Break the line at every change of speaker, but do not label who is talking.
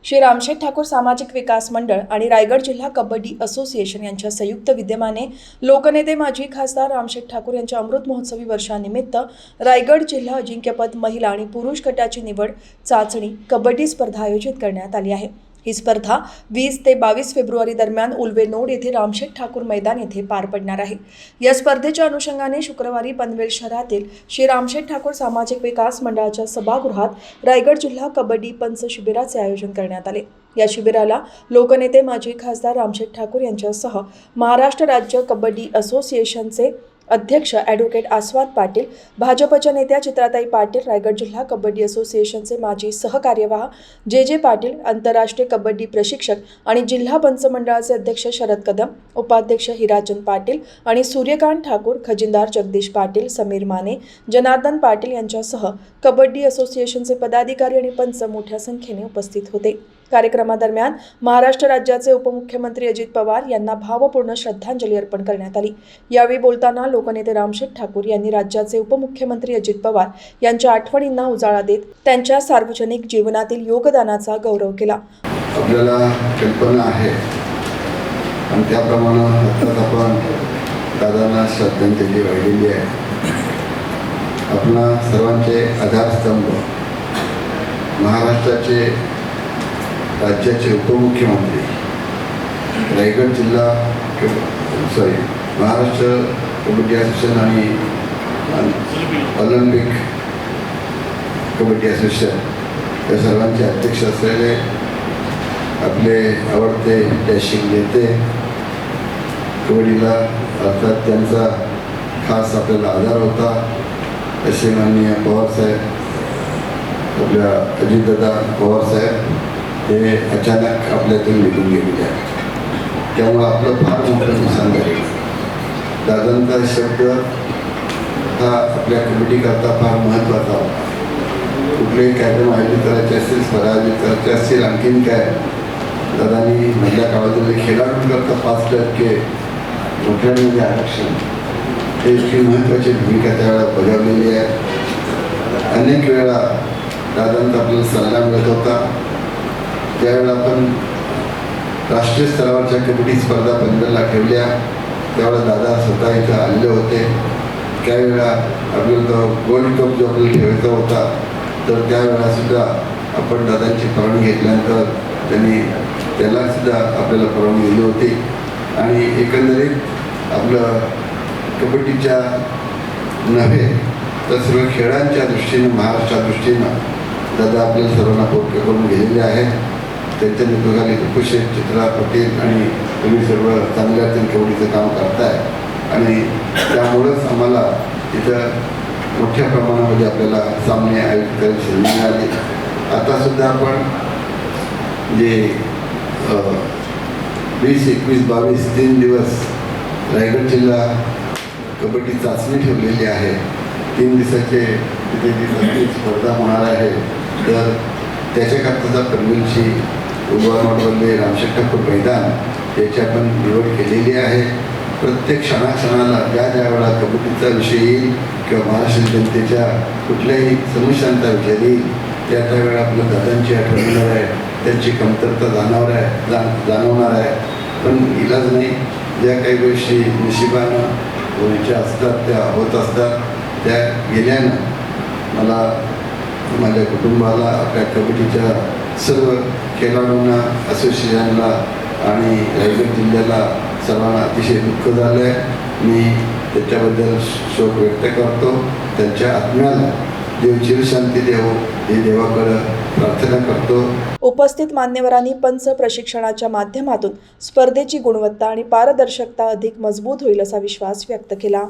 श्री रामशेठ ठाकूर सामाजिक विकास मंडळ आणि रायगड जिल्हा कबड्डी असोसिएशन यांच्या संयुक्त विद्यमाने लोकनेते माजी खासदार रामशेठ ठाकूर यांच्या अमृत महोत्सवी वर्षानिमित्त रायगड जिल्हा अजिंक्यपद महिला आणि पुरुष गटाची निवड चाचणी कबड्डी स्पर्धा आयोजित करण्यात आली आहे। ही स्पर्धा 20 ते 22 फेब्रुवारी दरम्यान उल्वेनोड येथे रामशेठ ठाकूर मैदान येथे पार पडणार आहे। या स्पर्धेच्या अनुषंगाने शुक्रवारी पनवेल शहरातील श्री रामशेठ ठाकूर सामाजिक विकास मंडळाच्या सभागृहात रायगड जिल्हा कबड्डी पंच शिबिराचे आयोजन करण्यात आले। या शिबिराला लोकनेते माजी खासदार रामशेठ ठाकूर यांच्यासह महाराष्ट्र राज्य कबड्डी असोसिएशनचे अध्यक्ष ॲडव्होकेट आस्वाद पाटील, भाजपच्या नेत्या चित्राताई पाटील, रायगड जिल्हा कबड्डी असोसिएशनचे माजी सहकार्यवाह जे पाटील, आंतरराष्ट्रीय कबड्डी प्रशिक्षक आणि जिल्हा पंच मंडळाचे अध्यक्ष शरद कदम, उपाध्यक्ष हिराचंद पाटील आणि सूर्यकांत ठाकूर, खजिनदार जगदीश पाटील, समीर माने, जनार्दन पाटील यांच्यासह कबड्डी असोसिएशनचे पदाधिकारी आणि पंच मोठ्या संख्येने उपस्थित होते। कार्यक्रमादरम्यान महाराष्ट्र राज्याचे उपमुख्यमंत्री अजित पवार यांना भावपूर्ण श्रद्धांजली अर्पण करण्यात आली। यावेळी बोलताना लोकनेते रामशेठ ठाकूर यांनी राज्याचे उपमुख्यमंत्री अजित पवार यांच्या आठवणींना उजाळा देत त्यांच्या सार्वजनिक जीवनातील योगदानाचा गौरव केला।
आपल्याला कल्पना आहे आणि त्याप्रमाणे आपण दादांना श्रद्धांजली वाहिलेली आहे। आपणा सर्वांचे आधारस्तंभ महाराष्ट्राचे राज्याचे उपमुख्यमंत्री, रायगड जिल्हा महाराष्ट्र कबड्डी असोसिएशन आणि ऑलिम्पिक कबड्डी असोसिएशन या सर्वांचे अध्यक्ष असलेले आपले आवडते डॅशिंग नेते, कबड्डीला अर्थात त्यांचा खास आपल्याला आधार होता असे माननीय पवारसाहेब, आपल्या अजितदादा पवारसाहेब हे अचानक आपल्यातून निघून गेलेले आहेत। त्यामुळं आपलं फार मोठं नुकसान झालं। दादांचा शब्द हा आपल्या कमिटीकरता फार महत्त्वाचा होता। कुठलेही कार्यक्रम आयोजित करायचे असतील, स्पर्धा आयोजित करायचे असतील, आणखीन काय दादांनी मधल्या काळातील खेळाडूंकरता 5% मोठ्यांमध्ये आरक्षण हे इतकी महत्त्वाची भूमिका त्यावेळेला बजावलेली आहे। अनेक वेळा दादांचा आपल्याला सल्ला मिळत होता। ज्यावेळेला आपण राष्ट्रीय स्तरावरच्या कबड्डी स्पर्धा पनवेलला ठेवल्या त्यावेळेला दादा स्वतः इथं आलेले होते। त्यावेळेला आपल्याला गोल्ड कप जो आपल्याला ठेवायचा होता तर त्यावेळेला सुद्धा आपण दादांची परवानगी घेतल्यानंतर त्याला सुद्धा आपल्याला परवानगी दिली होती आणि एकंदरीत आपलं कबड्डीच्या नव्हे तर सर्व खेळांच्या दृष्टीनं, महाराष्ट्राच्या दृष्टीनं दादा आपल्याला सर्वांना पोटके करून गेलेले आहेत। त्यांच्या नेतृत्वाखाली कुशेष, चित्रा पाटील आणि तुम्ही सर्व चांगल्या कबड्डीचं काम करताय आणि त्यामुळंच आम्हाला इथं मोठ्या प्रमाणामध्ये आपल्याला सामने आयोजित करायची संधी मिळाली। आतासुद्धा आपण जे 20, 21, 22 3 दिवस रायगड जिल्हा कबड्डी चाचणी ठेवलेली आहे। 3 दिवसाचे तिथे जी चाचणी स्पर्धा होणार आहे तर त्याच्याकरता पनवेलची उल्वेनोडमधले रामशेठ ठाकूर मैदान याची आपण निवड केलेली आहे। प्रत्येक क्षणाक्षणाला ज्या वेळेला कबड्डीचा विषय येईल किंवा महाराष्ट्र जनतेच्या कुठल्याही समस्यांचा विचार येईल त्यावेळेला आपल्या दादांची आठवण येणार आहे, त्यांची कमतरता जाणवणार आहे। पण इलाज नाही, ज्या काही गोष्टी नशिबानं होण्याच्या असतात त्या होत असतात। त्या गेल्यानं मला, माझ्या कुटुंबाला, आपल्या कबड्डीच्या सर्व खेळाडूंना, असोसिएशनला आणि रायगड जिल्ह्याला सर्वांना अतिशय दुःख झालं आहे। मी त्याच्याबद्दल शोक व्यक्त करतो। त्यांच्या आत्म्याला देव चिरशांती देवो हे देवाकडं प्रार्थना करतो।
उपस्थित मान्यवरांनी पंच प्रशिक्षणाच्या माध्यमातून स्पर्धेची गुणवत्ता आणि पारदर्शकता अधिक मजबूत होईल असा विश्वास व्यक्त केला।